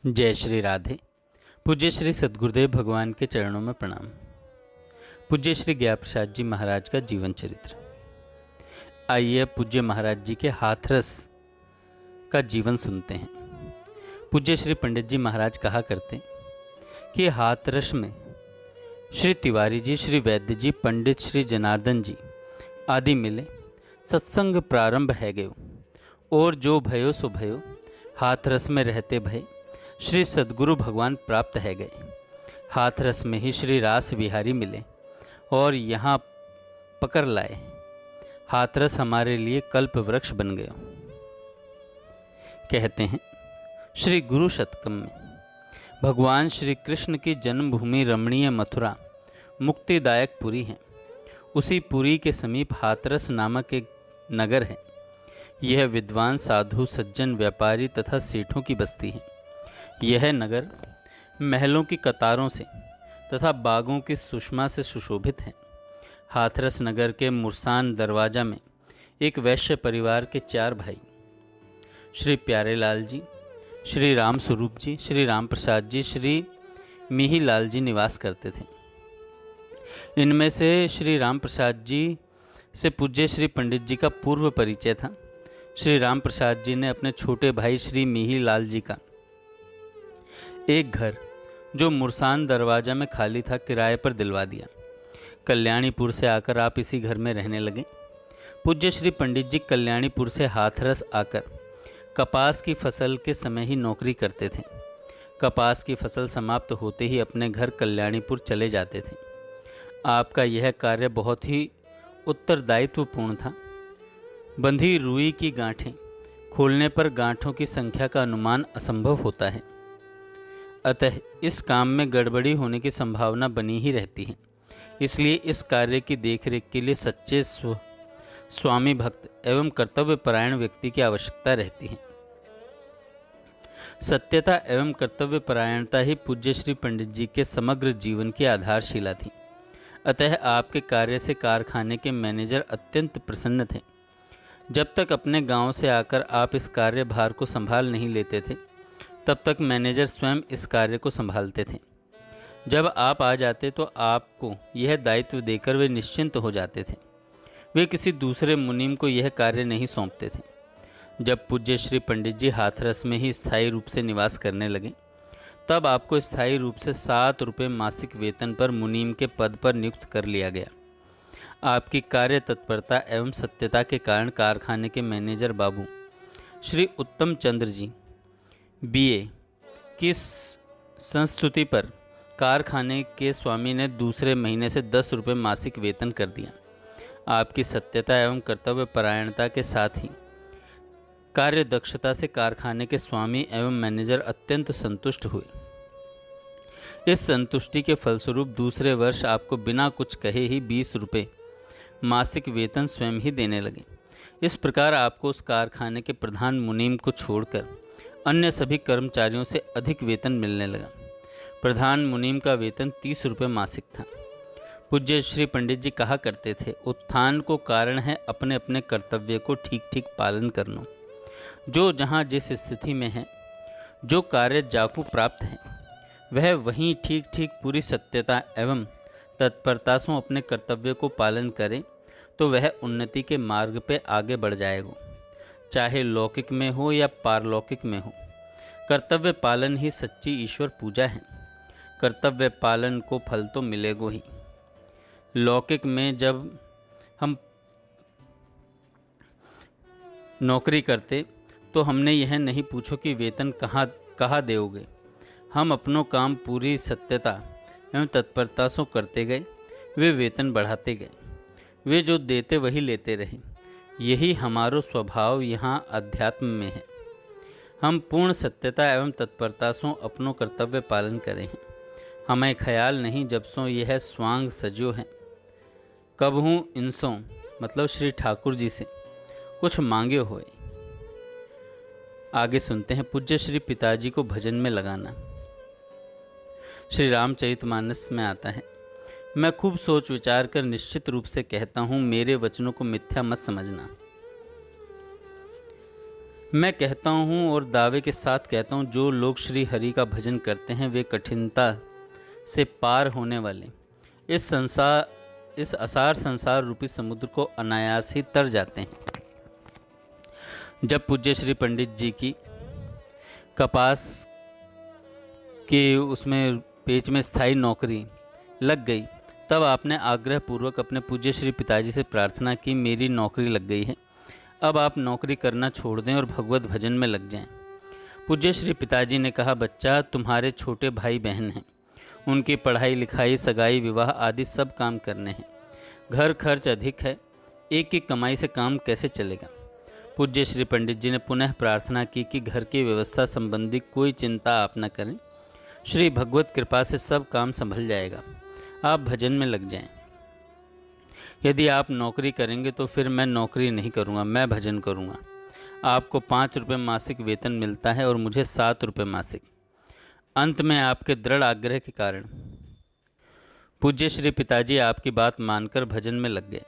जय श्री राधे। पूज्य श्री सद्गुरुदेव भगवान के चरणों में प्रणाम। पूज्य श्री ज्ञा प्रसाद जी महाराज का जीवन चरित्र। आइए पूज्य महाराज जी के हाथरस का जीवन सुनते हैं। पूज्य श्री पंडित जी महाराज कहा करते कि हाथरस में श्री तिवारी जी, श्री वैद्य जी, पंडित श्री जनार्दन जी आदि मिले। सत्संग प्रारंभ है गयो और जो भयो सो भयो, हाथरस में रहते भय श्री सद्गुरु भगवान प्राप्त है गए। हाथरस में ही श्री रास बिहारी मिले और यहाँ पकड़ लाए। हाथरस हमारे लिए कल्प वृक्ष बन गया। कहते हैं श्री गुरु शतकम में भगवान श्री कृष्ण की जन्मभूमि रमणीय मथुरा मुक्तिदायक पुरी है। उसी पुरी के समीप हाथरस नामक एक नगर है। यह विद्वान, साधु, सज्जन, व्यापारी तथा सेठों की बस्ती है। यह नगर महलों की कतारों से तथा बागों की सुषमा से सुशोभित है। हाथरस नगर के मुरसान दरवाजा में एक वैश्य परिवार के 4 भाई श्री प्यारेलाल जी, श्री राम स्वरूप जी, श्री राम प्रसाद जी, श्री मिहीलाल जी निवास करते थे। इनमें से श्री राम प्रसाद जी से पूज्य श्री पंडित जी का पूर्व परिचय था। श्री राम प्रसाद जी ने अपने छोटे भाई श्री मिहीलाल जी का एक घर जो मुरसान दरवाजा में खाली था किराए पर दिलवा दिया। कल्याणीपुर से आकर आप इसी घर में रहने लगे। पूज्य श्री पंडित जी कल्याणीपुर से हाथरस आकर कपास की फसल के समय ही नौकरी करते थे। कपास की फसल समाप्त होते ही अपने घर कल्याणीपुर चले जाते थे। आपका यह कार्य बहुत ही उत्तरदायित्वपूर्ण था। बंधी रुई की गांठें खोलने पर गांठों की संख्या का अनुमान असंभव होता है, अतः इस काम में गड़बड़ी होने की संभावना बनी ही रहती है। इसलिए इस कार्य की देखरेख के लिए सच्चे स्वामी भक्त एवं कर्तव्यपरायण व्यक्ति की आवश्यकता रहती है। सत्यता एवं कर्तव्यपरायणता ही पूज्य श्री पंडित जी के समग्र जीवन की आधारशिला थी। अतः आपके कार्य से कारखाने के मैनेजर अत्यंत प्रसन्न थे। जब तक अपने गांव से आकर आप इस कार्यभार को संभाल नहीं लेते थे, तब तक मैनेजर स्वयं इस कार्य को संभालते थे। जब आप आ जाते तो आपको यह दायित्व देकर वे निश्चिंत हो जाते थे। वे किसी दूसरे मुनीम को यह कार्य नहीं सौंपते थे। जब पूज्य श्री पंडित जी हाथरस में ही स्थायी रूप से निवास करने लगे, तब आपको स्थायी रूप से 7 रुपये मासिक वेतन पर मुनीम के पद पर नियुक्त कर लिया गया। आपकी कार्य तत्परता एवं सत्यता के कारण कारखाने के मैनेजर बाबू श्री उत्तम चंद्र जी बीए की संस्तुति पर कारखाने के स्वामी ने दूसरे महीने से 10 रुपये मासिक वेतन कर दिया। आपकी सत्यता एवं कर्तव्यपरायणता के साथ ही कार्य दक्षता से कारखाने के स्वामी एवं मैनेजर अत्यंत संतुष्ट हुए। इस संतुष्टि के फलस्वरूप दूसरे वर्ष आपको बिना कुछ कहे ही 20 रुपये मासिक वेतन स्वयं ही देने लगे। इस प्रकार आपको उस कारखाने के प्रधान मुनीम को छोड़कर अन्य सभी कर्मचारियों से अधिक वेतन मिलने लगा। प्रधान मुनीम का वेतन 30 रुपये मासिक था। पूज्य श्री पंडित जी कहा करते थे, उत्थान को कारण है अपने अपने कर्तव्य को ठीक ठीक पालन करना। जो जहाँ जिस स्थिति में है, जो कार्य जाकू प्राप्त है, वह वहीं ठीक ठीक पूरी सत्यता एवं तत्परता से अपने कर्तव्य को पालन करे तो वह उन्नति के मार्ग पे आगे बढ़ जाएगा, चाहे लौकिक में हो या पारलौकिक में हो। कर्तव्य पालन ही सच्ची ईश्वर पूजा है। कर्तव्य पालन को फल तो मिलेगा ही। लौकिक में जब हम नौकरी करते तो हमने यह नहीं पूछो कि वेतन कहाँ दोगे। हम अपनों काम पूरी सत्यता एवं तत्परता से करते गए, वे वेतन बढ़ाते गए। वे जो देते वही लेते रहे। यही हमारो स्वभाव यहाँ अध्यात्म में है। हम पूर्ण सत्यता एवं तत्परता से अपनों कर्तव्य पालन करें हैं। हमें ख्याल नहीं जब सो यह स्वांग सजो है, कब हूँ इनसों मतलब श्री ठाकुर जी से कुछ मांगे हुए। आगे सुनते हैं पूज्य श्री पिताजी को भजन में लगाना। श्री रामचरितमानस में आता है, मैं खूब सोच विचार कर निश्चित रूप से कहता हूँ, मेरे वचनों को मिथ्या मत समझना। मैं कहता हूँ और दावे के साथ कहता हूँ, जो लोग श्री हरि का भजन करते हैं वे कठिनता से पार होने वाले इस असार संसार रूपी समुद्र को अनायास ही तर जाते हैं। जब पूज्य श्री पंडित जी की कपास के उसमें पेच में स्थायी नौकरी लग गई, तब आपने आग्रह पूर्वक अपने पूज्य श्री पिताजी से प्रार्थना की, मेरी नौकरी लग गई है, अब आप नौकरी करना छोड़ दें और भगवत भजन में लग जाएं। पूज्य श्री पिताजी ने कहा, बच्चा, तुम्हारे छोटे भाई बहन हैं, उनकी पढ़ाई लिखाई सगाई विवाह आदि सब काम करने हैं, घर खर्च अधिक है, एक की कमाई से काम कैसे चलेगा। पूज्य श्री पंडित जी ने पुनः प्रार्थना की कि घर की व्यवस्था संबंधी कोई चिंता आप न करें, श्री भगवत कृपा से सब काम संभल जाएगा, आप भजन में लग जाएं। यदि आप नौकरी करेंगे तो फिर मैं नौकरी नहीं करूँगा, मैं भजन करूँगा। आपको 5 रुपये मासिक वेतन मिलता है और मुझे 7 रुपये मासिक। अंत में आपके दृढ़ आग्रह के कारण पूज्य श्री पिताजी आपकी बात मानकर भजन में लग गए।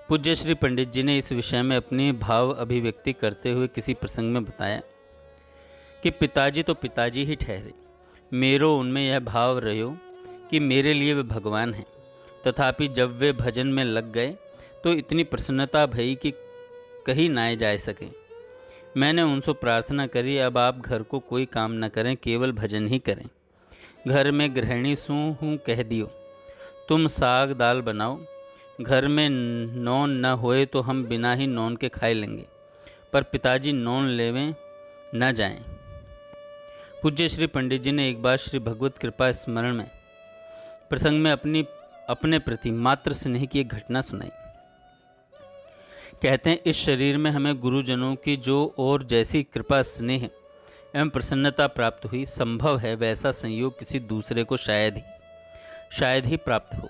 पूज्य श्री पंडित जी ने इस विषय में अपनी भाव अभिव्यक्ति करते हुए किसी प्रसंग में बताया कि पिताजी तो पिताजी ही ठहरे, मेरो उनमें यह भाव रहो कि मेरे लिए वे भगवान हैं। तथापि जब वे भजन में लग गए तो इतनी प्रसन्नता भई कि कहीं ना जा सके। मैंने उनसे प्रार्थना करी, अब आप घर को कोई काम न करें, केवल भजन ही करें। घर में गृहिणी सू हूँ कह दियो, तुम साग दाल बनाओ, घर में नौन न होए तो हम बिना ही नौन के खाए लेंगे, पर पिताजी नौन लेवें न जाएं। पूज्य श्री पंडित जी ने एक बार श्री भगवत कृपा स्मरण में प्रसंग में अपने प्रति मात्र स्नेह की एक घटना सुनाई। कहते हैं, इस शरीर में हमें गुरुजनों की जो और जैसी कृपा स्नेह एवं प्रसन्नता प्राप्त हुई, संभव है वैसा संयोग किसी दूसरे को शायद ही प्राप्त हो।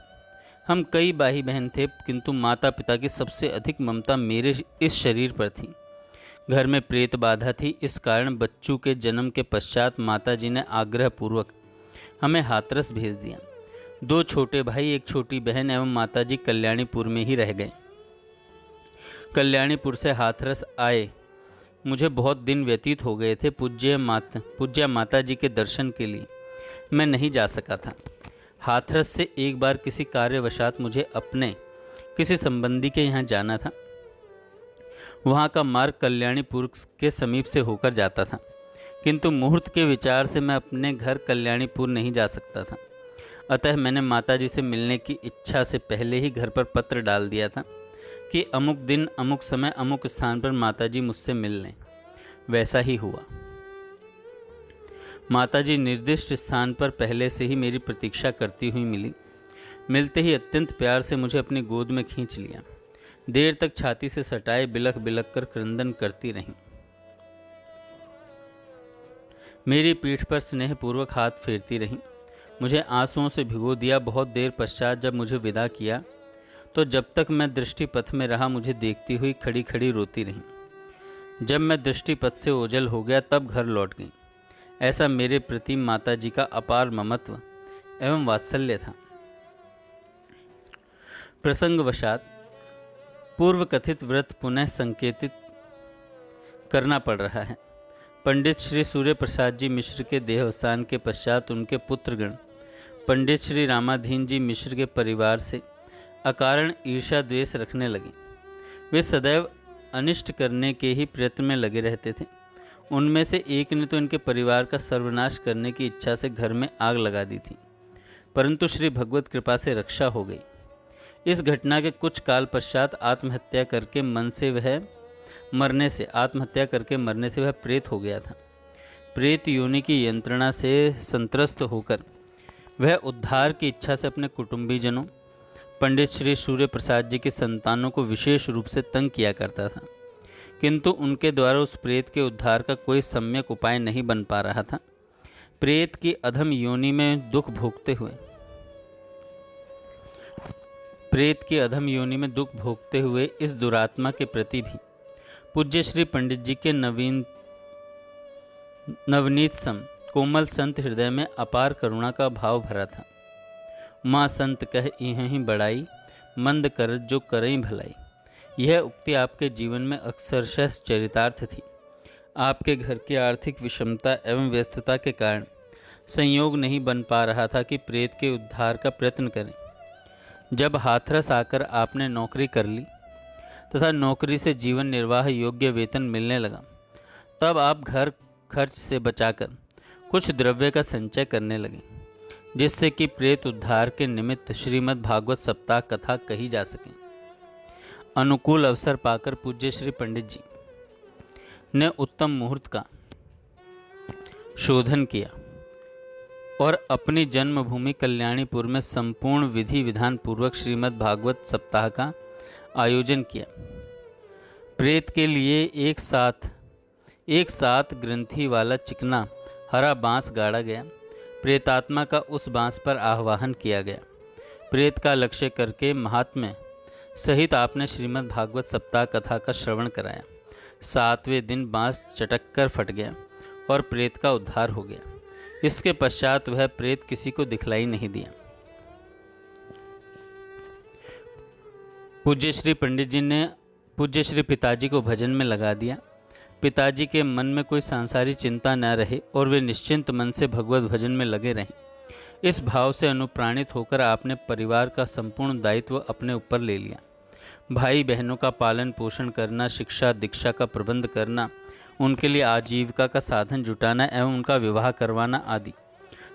हम कई भाई बहन थे, किंतु माता पिता की सबसे अधिक ममता मेरे इस शरीर पर थी। घर में प्रेत बाधा थी, इस कारण बच्चों के जन्म के पश्चात माता जी ने आग्रह पूर्वक हमें हाथरस भेज दिया। 2 छोटे भाई, एक छोटी बहन एवं माताजी कल्याणीपुर में ही रह गए। कल्याणीपुर से हाथरस आए मुझे बहुत दिन व्यतीत हो गए थे। पूज्य माता जी के दर्शन के लिए मैं नहीं जा सका था। हाथरस से एक बार किसी कार्यवशात मुझे अपने किसी संबंधी के यहाँ जाना था। वहाँ का मार्ग कल्याणीपुर के समीप से होकर जाता था, किंतु मुहूर्त के विचार से मैं अपने घर कल्याणीपुर नहीं जा सकता था। अतः मैंने माताजी से मिलने की इच्छा से पहले ही घर पर पत्र डाल दिया था कि अमुक दिन अमुक समय अमुक स्थान पर माताजी मुझसे मिल लें। वैसा ही हुआ। माताजी निर्दिष्ट स्थान पर पहले से ही मेरी प्रतीक्षा करती हुई मिली। मिलते ही अत्यंत प्यार से मुझे अपनी गोद में खींच लिया। देर तक छाती से सटाए बिलख बिलख कर क्रंदन करती रहीं। मेरी पीठ पर स्नेहपूर्वक हाथ फेरती रहीं। मुझे आंसुओं से भिगो दिया। बहुत देर पश्चात जब मुझे विदा किया तो जब तक मैं दृष्टिपथ में रहा मुझे देखती हुई खड़ी खड़ी रोती रहीं। जब मैं दृष्टिपथ से ओझल हो गया तब घर लौट गई। ऐसा मेरे प्रति माताजी का अपार ममत्व एवं वात्सल्य था। प्रसंगवशात पूर्व कथित व्रत पुनः संकेतित करना पड़ रहा है। पंडित श्री सूर्य प्रसाद जी मिश्र के देहावसान के पश्चात उनके पुत्रगण पंडित श्री रामाधीन जी मिश्र के परिवार से अकारण ईर्ष्या द्वेष रखने लगे। वे सदैव अनिष्ट करने के ही प्रयत्न में लगे रहते थे। उनमें से एक ने तो इनके परिवार का सर्वनाश करने की इच्छा से घर में आग लगा दी थी, परंतु श्री भगवत कृपा से रक्षा हो गई। इस घटना के कुछ काल पश्चात आत्महत्या करके मरने से वह प्रेत हो गया था। प्रेत योनि की यंत्रणा से संत्रस्त होकर वह उद्धार की इच्छा से अपने कुटुंबीजनों पंडित श्री सूर्य प्रसाद जी की संतानों को विशेष रूप से तंग किया करता था, किंतु उनके द्वारा उस प्रेत के उद्धार का कोई सम्यक उपाय नहीं बन पा रहा था। प्रेत की अधम योनि में दुख भोगते हुए इस दुरात्मा के प्रति भी पूज्य श्री पंडित जी के नवनीत सम कोमल संत हृदय में अपार करुणा का भाव भरा था। माँ संत कह इहीं बड़ाई, मंद कर जो करई भलाई। यह उक्ति आपके जीवन में अक्षरशः चरितार्थ थी। आपके घर की आर्थिक विषमता एवं व्यस्तता के कारण संयोग नहीं बन पा रहा था कि प्रेत के उद्धार का प्रयत्न करें। जब हाथरस आकर आपने नौकरी कर ली तथा नौकरी से जीवन निर्वाह योग्य वेतन मिलने लगा, तब आप घर खर्च से बचाकर कुछ द्रव्य का संचय करने लगे, जिससे कि प्रेत उद्धार के निमित्त श्रीमद् भागवत सप्ताह कथा कही जा सके। अनुकूल अवसर पाकर पूज्य श्री पंडित जी ने उत्तम मुहूर्त का शोधन किया और अपनी जन्मभूमि कल्याणीपुर में संपूर्ण विधि विधान पूर्वक श्रीमद् भागवत सप्ताह का आयोजन किया। प्रेत के लिए एक साथ ग्रंथि वाला चिकना हरा बांस गाड़ा गया। प्रेतात्मा का उस बांस पर आह्वान किया गया। प्रेत का लक्ष्य करके महात्म्य सहित आपने श्रीमद् भागवत सप्ताह कथा का श्रवण कराया। 7वें दिन बांस चटक कर फट गया और प्रेत का उद्धार हो गया। इसके पश्चात वह प्रेत किसी को दिखलाई नहीं दिया। पूज्य श्री पंडित जी ने पूज्य श्री पिताजी को भजन में लगा दिया। पिताजी के मन में कोई सांसारिक चिंता न रहे और वे निश्चिंत मन से भगवत भजन में लगे रहें। इस भाव से अनुप्राणित होकर आपने परिवार का संपूर्ण दायित्व अपने ऊपर ले लिया। भाई बहनों का पालन पोषण करना, शिक्षा दीक्षा का प्रबंध करना, उनके लिए आजीविका का साधन जुटाना एवं उनका विवाह करवाना आदि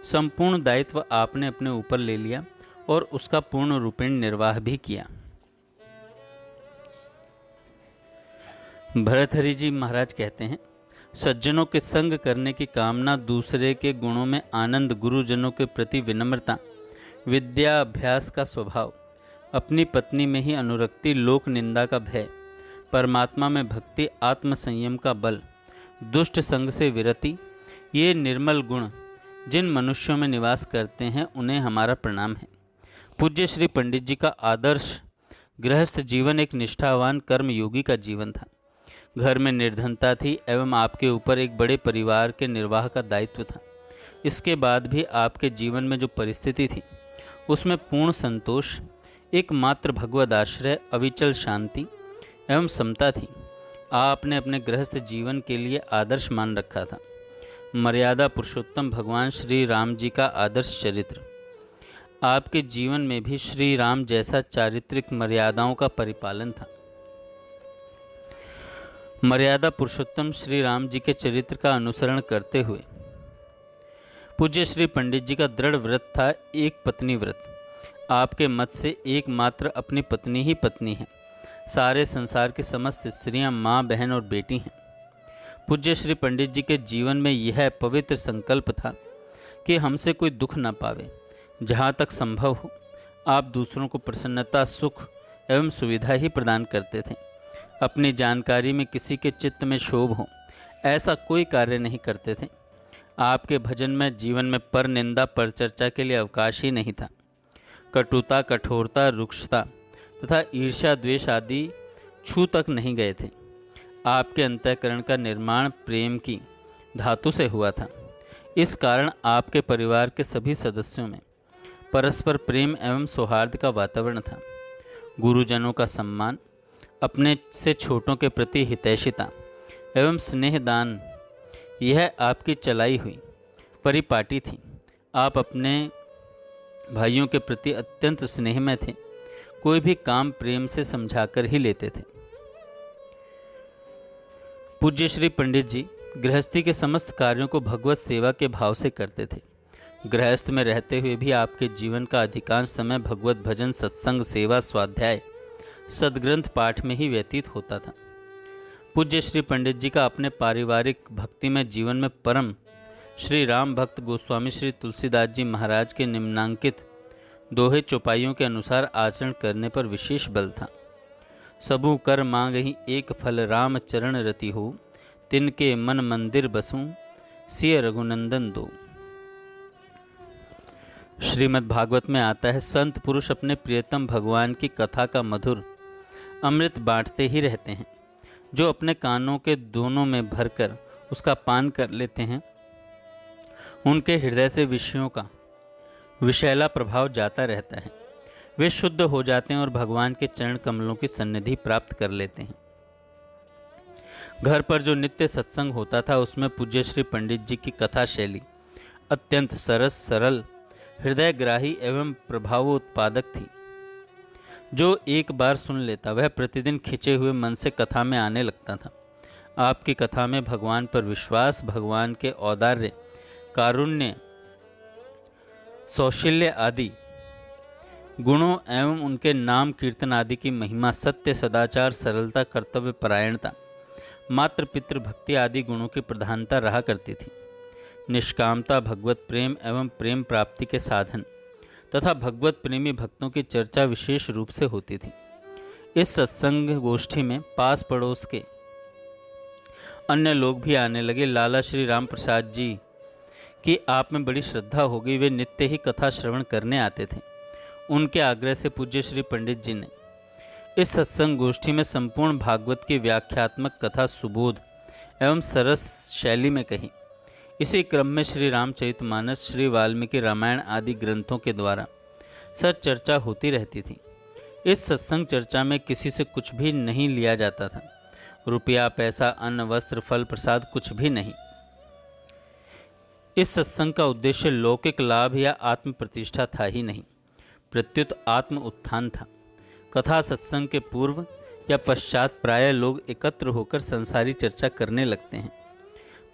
संपूर्ण दायित्व आपने अपने ऊपर ले लिया और उसका पूर्ण रूपेण निर्वाह भी किया। भरतहरि जी महाराज कहते हैं, सज्जनों के संग करने की कामना, दूसरे के गुणों में आनंद, गुरुजनों के प्रति विनम्रता, विद्या अभ्यास का स्वभाव, अपनी पत्नी में ही अनुरक्ति, लोक निंदा का भय, परमात्मा में भक्ति, आत्म संयम का बल, दुष्ट संग से विरति, ये निर्मल गुण जिन मनुष्यों में निवास करते हैं उन्हें हमारा प्रणाम है। पूज्य श्री पंडित जी का आदर्श गृहस्थ जीवन एक निष्ठावान कर्मयोगी का जीवन था। घर में निर्धनता थी एवं आपके ऊपर एक बड़े परिवार के निर्वाह का दायित्व था। इसके बाद भी आपके जीवन में जो परिस्थिति थी उसमें पूर्ण संतोष, एकमात्र भगवद आश्रय, अविचल शांति एवं समता थी। आपने अपने गृहस्थ जीवन के लिए आदर्श मान रखा था। मर्यादा पुरुषोत्तम भगवान श्री राम जी का आदर्श चरित्र, आपके जीवन में भी श्री राम जैसा चारित्रिक मर्यादाओं का परिपालन था। मर्यादा पुरुषोत्तम श्री राम जी के चरित्र का अनुसरण करते हुए पूज्य श्री पंडित जी का दृढ़ व्रत था एक पत्नी व्रत। आपके मत से एकमात्र अपनी पत्नी ही पत्नी है। सारे संसार की समस्त स्त्रियां माँ, बहन और बेटी हैं। पूज्य श्री पंडित जी के जीवन में यह पवित्र संकल्प था कि हमसे कोई दुख न पावे। जहाँ तक संभव हो आप दूसरों को प्रसन्नता, सुख एवं सुविधा ही प्रदान करते थे। अपनी जानकारी में किसी के चित्त में क्षोभ हो ऐसा कोई कार्य नहीं करते थे। आपके भजन में जीवन में पर निंदा, पर चर्चा के लिए अवकाश ही नहीं था। कटुता, कठोरता, रुक्षता तथा ईर्ष्या, द्वेष आदि छू तक नहीं गए थे। आपके अंतःकरण का निर्माण प्रेम की धातु से हुआ था। इस कारण आपके परिवार के सभी सदस्यों में परस्पर प्रेम एवं सौहार्द का वातावरण था। गुरुजनों का सम्मान, अपने से छोटों के प्रति हितैषिता एवं स्नेहदान, यह आपकी चलाई हुई परिपाटी थी। आप अपने भाइयों के प्रति अत्यंत स्नेहमय थे। कोई भी काम प्रेम से समझाकर ही लेते थे। पूज्य श्री पंडित जी गृहस्थी के समस्त कार्यों को भगवत सेवा के भाव से करते थे। गृहस्थ में रहते हुए भी आपके जीवन का अधिकांश समय भगवत भजन, सत्संग, सेवा, स्वाध्याय, सद्ग्रंथ पाठ में ही व्यतीत होता था। पूज्य श्री पंडित जी का अपने पारिवारिक भक्तिमय जीवन में परम श्री राम भक्त गोस्वामी श्री तुलसीदास जी महाराज के निम्नांकित दोहे चौपाइयों के अनुसार आचरण करने पर विशेष बल था। सबू कर मांगहि एक फल, राम चरण रति हो, तिनके मन मंदिर बसूं, सिय रघुनंदन दो। श्रीमद् भागवत में आता है, संत पुरुष अपने प्रियतम भगवान की कथा का मधुर अमृत बांटते ही रहते हैं। जो अपने कानों के दोनों में भरकर उसका पान कर लेते हैं, उनके हृदय से विषयों का विषैला प्रभाव जाता रहता है। वे शुद्ध हो जाते हैं और भगवान के चरण कमलों की सन्निधि प्राप्त कर लेते हैं। घर पर जो नित्य सत्संग होता था उसमें पूज्य श्री पंडित जी की कथा शैली अत्यंत सरस, सरल, हृदयग्राही एवं प्रभावोत्पादक थी। जो एक बार सुन लेता वह प्रतिदिन खिंचे हुए मन से कथा में आने लगता था। आपकी कथा में भगवान पर विश्वास, भगवान के औदार्य, कारुण्य, सौशील्य आदि गुणों एवं उनके नाम कीर्तन आदि की महिमा, सत्य, सदाचार, सरलता, कर्तव्य परायणता, मातृ पितृ भक्ति आदि गुणों की प्रधानता रहा करती थी। निष्कामता, भगवत प्रेम एवं प्रेम प्राप्ति के साधन तथा भगवत प्रेमी भक्तों की चर्चा विशेष रूप से होती थी। इस सत्संग गोष्ठी में पास पड़ोस के अन्य लोग भी आने लगे। लाला श्री राम प्रसाद जी की आप में बड़ी श्रद्धा हो गई। वे नित्य ही कथा श्रवण करने आते थे। उनके आग्रह से पूज्य श्री पंडित जी ने इस सत्संग गोष्ठी में संपूर्ण भागवत की व्याख्यात्मक कथा सुबोध एवं सरस शैली में कही। इसी क्रम में श्री रामचरितमानस, श्री वाल्मीकि रामायण आदि ग्रंथों के द्वारा सच चर्चा होती रहती थी। इस सत्संग चर्चा में किसी से कुछ भी नहीं लिया जाता था। रुपया, पैसा, अन्न, वस्त्र, फल, प्रसाद कुछ भी नहीं। इस सत्संग का उद्देश्य लौकिक लाभ या आत्म प्रतिष्ठा था ही नहीं, प्रत्युत आत्म उत्थान था। कथा सत्संग के पूर्व या पश्चात प्रायः लोग एकत्र होकर संसारी चर्चा करने लगते हैं।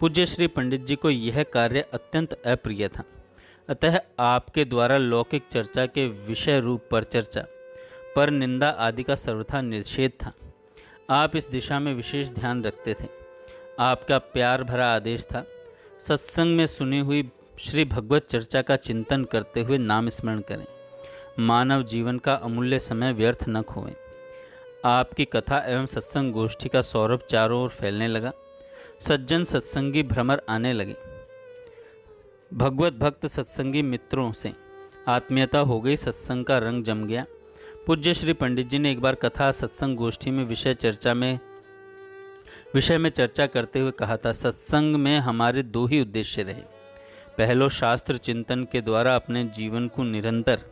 पूज्य श्री पंडित जी को यह कार्य अत्यंत अप्रिय था। अतः आपके द्वारा लौकिक चर्चा के विषय रूप पर चर्चा, पर निंदा आदि का सर्वथा निषेध था। आप इस दिशा में विशेष ध्यान रखते थे। आपका प्यार भरा आदेश था, सत्संग में सुनी हुई श्री भगवत चर्चा का चिंतन करते हुए नाम स्मरण करें। मानव जीवन का अमूल्य समय व्यर्थ न खोएं। आपकी कथा एवं सत्संग गोष्ठी का सौरभ चारों ओर फैलने लगा। सज्जन सत्संगी भ्रमर आने लगे। भगवत भक्त सत्संगी मित्रों से आत्मीयता हो गई। सत्संग का रंग जम गया। पूज्य श्री पंडित जी ने एक बार कथा सत्संग गोष्ठी में विषय में चर्चा करते हुए कहा था, सत्संग में हमारे दो ही उद्देश्य रहे। पहलो, शास्त्र चिंतन के द्वारा अपने जीवन को निरंतर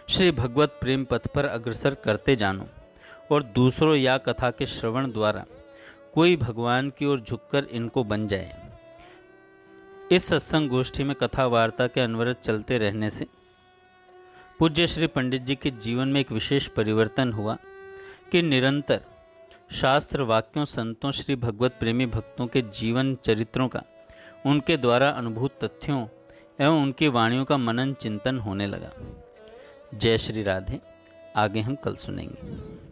श्री भगवत प्रेम पथ पर अग्रसर करते जानो, और दूसरों या कथा के श्रवण द्वारा कोई भगवान की ओर झुककर इनको बन जाए। इस सत्संग गोष्ठी में कथा वार्ता के अनवरत चलते रहने से पूज्य श्री पंडित जी के जीवन में एक विशेष परिवर्तन हुआ कि निरंतर शास्त्र वाक्यों, संतों, श्री भगवत प्रेमी भक्तों के जीवन चरित्रों का, उनके द्वारा अनुभूत तथ्यों एवं उनकी वाणियों का मनन चिंतन होने लगा। जय श्री राधे। आगे हम कल सुनेंगे।